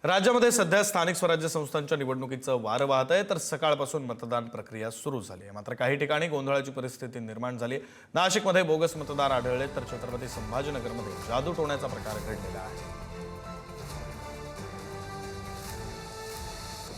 राज्यामध्ये सध्या स्थानिक स्वराज्य संस्थांच्या निवडणुकीचं वारं वाहत आहे, तर सकाळपासून मतदान प्रक्रिया सुरू झाली आहे। मात्र काही ठिकाणी गोंधळाची परिस्थिती निर्माण झाली। नाशिकमध्ये बोगस मतदार आढळले, तर छत्रपती संभाजीनगरमध्ये जादू टोण्याचा प्रकार घडलेला आहे।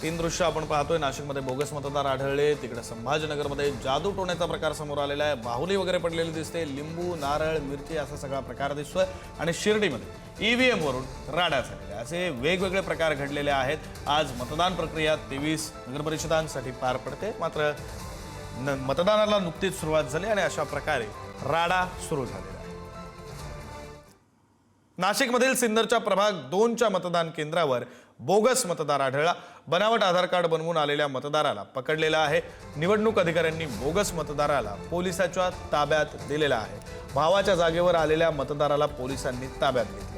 तीन दृश्य आपण पाहतोय। नाशिकमध्ये बोगस मतदार आढळले, तिकडे संभाजीनगरमध्ये जादू टोण्याचा प्रकार समोर आलेला आहे। बाहुली वगैरे पडलेली दिसते, लिंबू, नारळ, मिरची असा सगळा प्रकार दिसतोय आणि शिर्डीमध्ये ईव्हीएम वरून राडा झालेला, असे वेगवेगळे प्रकार घडलेले आहेत। आज मतदान प्रक्रिया 23 नगरपरिषदांसाठी पार पडते, मात्र मतदानाला नुकतीच सुरुवात झाली आणि अशा प्रकारे राडा सुरू झालेला आहे। नाशिकमधील सिन्नरच्या प्रभाग 2च्या मतदान केंद्रावर बोगस मतदार आढळला। बनावट आधार कार्ड बनवून आलेल्या मतदाराला पकडलेला आहे। निवडणूक अधिकाऱ्यांनी बोगस मतदाराला पोलिसांच्या ताब्यात दिलेला आहे। भावाच्या जागेवर आलेल्या मतदाराला पोलिसांनी ताब्यात घेतले।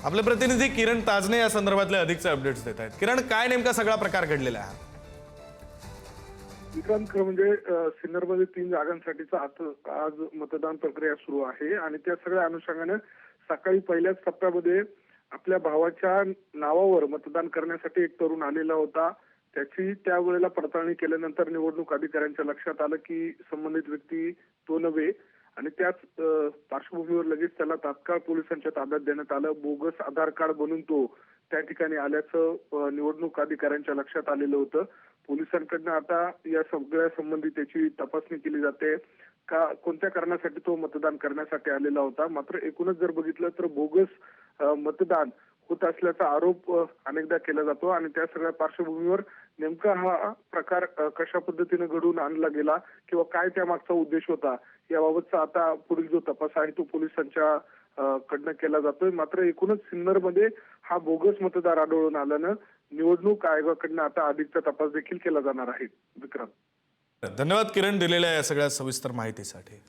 आपले प्रतिनिधी किरण ताजने या संदर्भातले अधिकचे अपडेट्स देत आहेत। किरण, काय नेमका सगळा प्रकार घडलेला आहे? विक्रांत, म्हणजे सिन्नरमध्ये 3 जागांसाठीचा आज मतदान प्रक्रिया सुरू आहे आणि त्या सगळ्या अनुषंगाने सकाळी पहिल्याच टप्प्यामध्ये आपल्या भावाच्या नावावर मतदान करण्यासाठी एक तरुण आलेला होता। त्याची त्यावेळेला पडताळणी केल्यानंतर निवडणूक अधिकाऱ्यांच्या लक्षात आलं की संबंधित व्यक्ती तो नव्हे आणि त्याच पार्श्वभूमीवर लगेच त्याला तात्काळ पोलिसांच्या ताब्यात देण्यात आलं। बोगस आधार कार्ड बनवून तो त्या ठिकाणी आल्याचं निवडणूक अधिकाऱ्यांच्या लक्षात आलेलं होतं। पोलिसांकडनं आता या सगळ्या संबंधी त्याची तपासणी केली जाते का कोणत्या कारणासाठी तो मतदान करण्यासाठी आलेला होता। मात्र एकूणच जर बघितलं तर बोगस मतदान होत असल्याचा आरोप अनेकदा केला जातो आणि त्या सगळ्या पार्श्वभूमीवर नेमका हा प्रकार कशा पद्धतीने घडवून आणला गेला किंवा काय त्यामागचा उद्देश होता याबाबतचा आता पुढील जो तपास आहे तो पोलिसांच्या कडनं केला जातोय। मात्र एकूणच सिन्नरमध्ये हा बोगस मतदार आढळून आल्यानं निवडणूक आयोगाकडनं आता अधिकचा तपास देखील केला जाणार आहे। विक्रम, धन्यवाद किरण, दिलेल्या या सगळ्या सविस्तर माहितीसाठी।